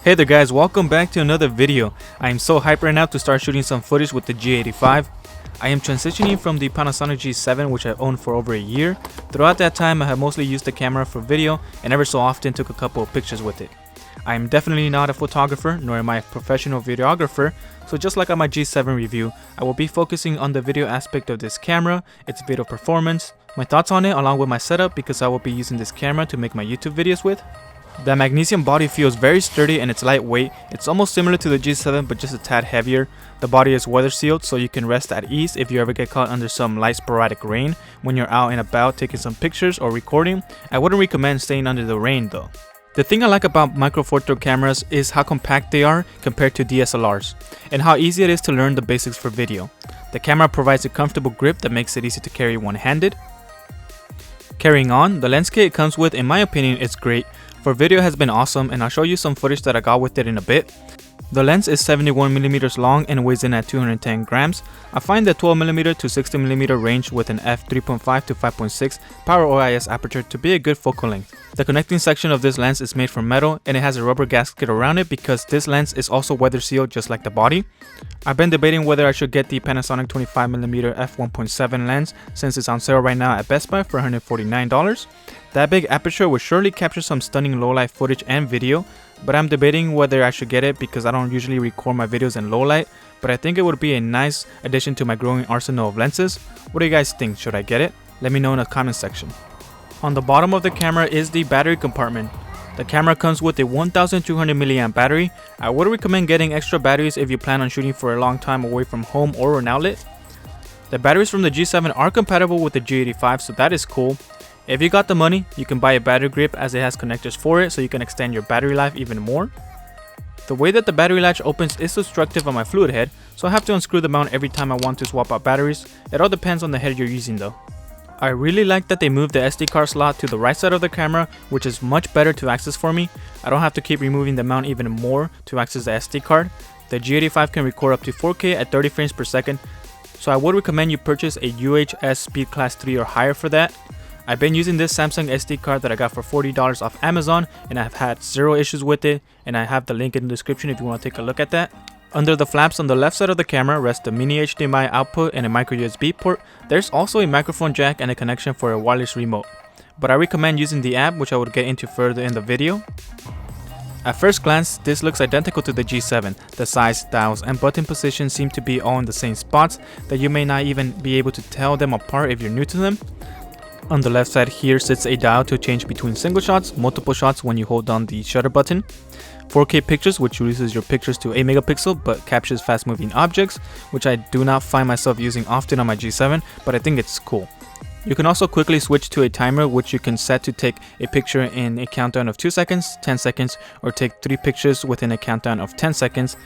Hey there guys, welcome back to another video. I am so hyped right now to start shooting some footage with the G85. I am transitioning from the Panasonic G7, which I've owned for over a year. Throughout that time I have mostly used the camera for video and ever so often took a couple of pictures with it. I am definitely not a photographer, nor am I a professional videographer, so just like on my G7 review, I will be focusing on the video aspect of this camera, its video performance, my thoughts on it along with my setup because I will be using this camera to make my YouTube videos with. The magnesium body feels very sturdy and it's lightweight. It's almost similar to the G7 but just a tad heavier. The body is weather sealed so you can rest at ease if you ever get caught under some light sporadic rain when you're out and about taking some pictures or recording. I wouldn't recommend staying under the rain though. The thing I like about micro four throw cameras is how compact they are compared to DSLRs and how easy it is to learn the basics for video. The camera provides a comfortable grip that makes it easy to carry one-handed. Carrying on, the lens kit it comes with, in my opinion, is great. For video has been awesome and I'll show you some footage that I got with it in a bit. The lens is 71mm long and weighs in at 210 grams. I find the 12mm to 60mm range with an f3.5 to 5.6 power OIS aperture to be a good focal length. The connecting section of this lens is made from metal and it has a rubber gasket around it because this lens is also weather sealed just like the body. I've been debating whether I should get the Panasonic 25mm f1.7 lens since it's on sale right now at Best Buy for $149. That big aperture would surely capture some stunning low light footage and video, but I'm debating whether I should get it because I don't usually record my videos in low light, but I think it would be a nice addition to my growing arsenal of lenses. What do you guys think? Should I get it? Let me know in the comment section. On the bottom of the camera is the battery compartment. The camera comes with a 1200 mAh battery. I would recommend getting extra batteries if you plan on shooting for a long time away from home or an outlet. The batteries from the G7 are compatible with the G85, so that is cool. If you got the money, you can buy a battery grip as it has connectors for it so you can extend your battery life even more. The way that the battery latch opens is obstructive on my fluid head, so I have to unscrew the mount every time I want to swap out batteries. It all depends on the head you're using though. I really like that they moved the SD card slot to the right side of the camera, which is much better to access for me. I don't have to keep removing the mount even more to access the SD card. The G85 can record up to 4K at 30 frames per second, so I would recommend you purchase a UHS Speed Class 3 or higher for that. I've been using this Samsung SD card that I got for $40 off Amazon and I've had zero issues with it, and I have the link in the description if you want to take a look at that. Under the flaps on the left side of the camera rests a mini HDMI output and a micro USB port. There's also a microphone jack and a connection for a wireless remote, but I recommend using the app, which I would get into further in the video. At first glance, this looks identical to the G7. The size, dials, and button position seem to be all in the same spots that you may not even be able to tell them apart if you're new to them. On the left side here sits a dial to change between single shots, multiple shots when you hold down the shutter button. 4K pictures, which reduces your pictures to 8 megapixel but captures fast moving objects, which I do not find myself using often on my G7, but I think it's cool. You can also quickly switch to a timer, which you can set to take a picture in a countdown of 2 seconds, 10 seconds, or take 3 pictures within a countdown of 10 seconds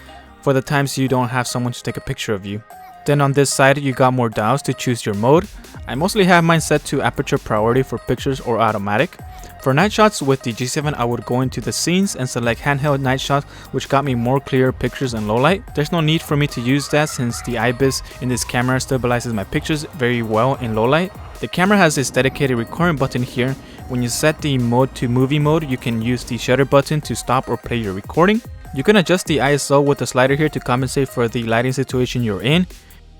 for the times you don't have someone to take a picture of you. Then on this side you got more dials to choose your mode. I mostly have mine set to aperture priority for pictures or automatic. For night shots with the G7 I would go into the scenes and select handheld night shots, which got me more clear pictures in low light. There's no need for me to use that since the IBIS in this camera stabilizes my pictures very well in low light. The camera has this dedicated recording button here. When you set the mode to movie mode, you can use the shutter button to stop or play your recording. You can adjust the ISO with the slider here to compensate for the lighting situation you're in.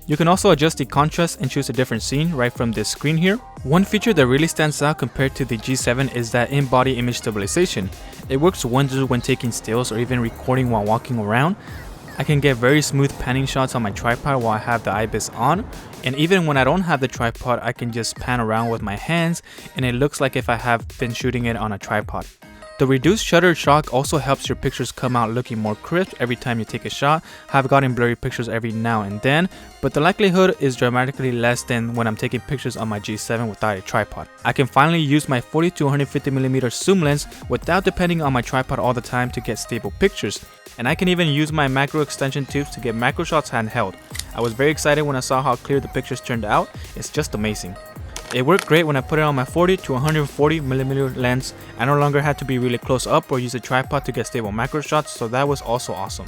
You can also adjust the contrast and choose a different scene right from this screen here. One feature that really stands out compared to the G7 is that in-body image stabilization. It works wonders when taking stills or even recording while walking around. I can get very smooth panning shots on my tripod while I have the IBIS on, and even when I don't have the tripod I can just pan around with my hands and it looks like if I have been shooting it on a tripod. The reduced shutter shock also helps your pictures come out looking more crisp every time you take a shot. I've gotten blurry pictures every now and then, but the likelihood is dramatically less than when I'm taking pictures on my G7 without a tripod. I can finally use my 40 to 150mm zoom lens without depending on my tripod all the time to get stable pictures. And I can even use my macro extension tubes to get macro shots handheld. I was very excited when I saw how clear the pictures turned out. It's just amazing. It worked great when I put it on my 40 to 140mm lens. I no longer had to be really close up or use a tripod to get stable macro shots, so that was also awesome.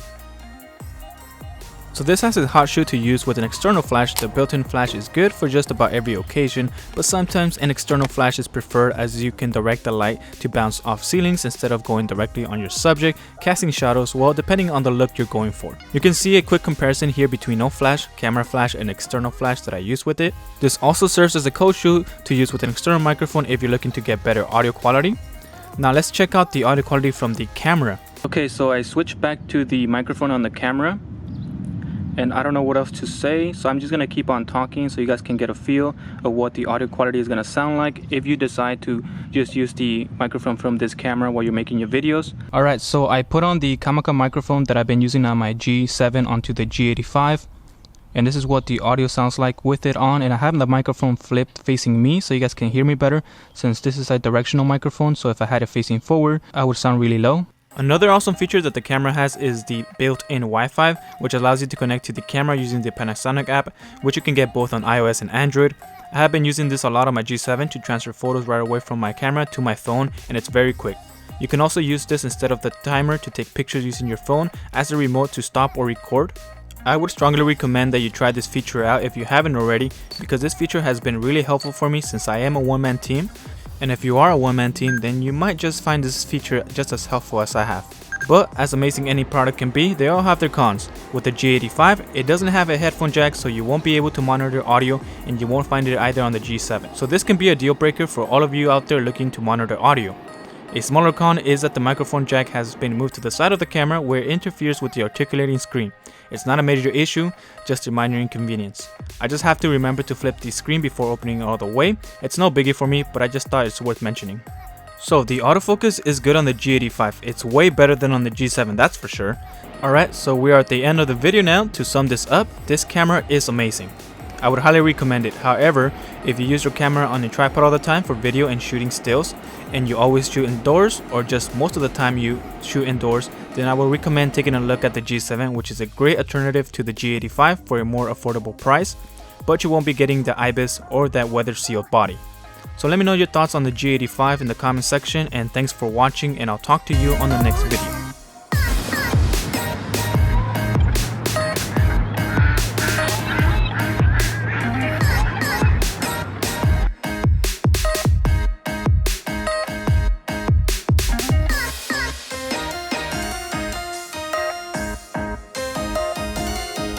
So this has a hot shoe to use with an external flash. The built-in flash is good for just about every occasion, but sometimes an external flash is preferred as you can direct the light to bounce off ceilings instead of going directly on your subject, casting shadows, well, depending on the look you're going for. You can see a quick comparison here between no flash, camera flash, and external flash that I use with it. This also serves as a cold shoe to use with an external microphone if you're looking to get better audio quality. Now let's check out the audio quality from the camera. Okay, so I switched back to the microphone on the camera. And I don't know what else to say, so I'm just gonna keep on talking so you guys can get a feel of what the audio quality is gonna sound like if you decide to just use the microphone from this camera while you're making your videos. Alright, so I put on the Kamaka microphone that I've been using on my G7 onto the G85, and this is what the audio sounds like with it on, and I have the microphone flipped facing me so you guys can hear me better, since this is a directional microphone, so if I had it facing forward I would sound really low. Another awesome feature that the camera has is the built-in Wi-Fi, which allows you to connect to the camera using the Panasonic app, which you can get both on iOS and Android. I have been using this a lot on my G7 to transfer photos right away from my camera to my phone, and it's very quick. You can also use this instead of the timer to take pictures using your phone as a remote to stop or record. I would strongly recommend that you try this feature out if you haven't already, because this feature has been really helpful for me since I am a one-man team. And if you are a one-man team, then you might just find this feature just as helpful as I have. But as amazing any product can be, they all have their cons. With the G85, it doesn't have a headphone jack, so you won't be able to monitor audio, and you won't find it either on the G7. So this can be a deal breaker for all of you out there looking to monitor audio. A smaller con is that the microphone jack has been moved to the side of the camera where it interferes with the articulating screen. It's not a major issue, just a minor inconvenience. I just have to remember to flip the screen before opening it all the way. It's no biggie for me, but I just thought it's worth mentioning. So the autofocus is good on the G85. It's way better than on the G7, that's for sure. Alright, so we are at the end of the video now. To sum this up, this camera is amazing. I would highly recommend it. However, if you use your camera on a tripod all the time for video and shooting stills, and you always shoot indoors, or just most of the time you shoot indoors, then I would recommend taking a look at the G7, which is a great alternative to the G85 for a more affordable price, but you won't be getting the IBIS or that weather sealed body. So let me know your thoughts on the G85 in the comment section, and thanks for watching, and I'll talk to you on the next video.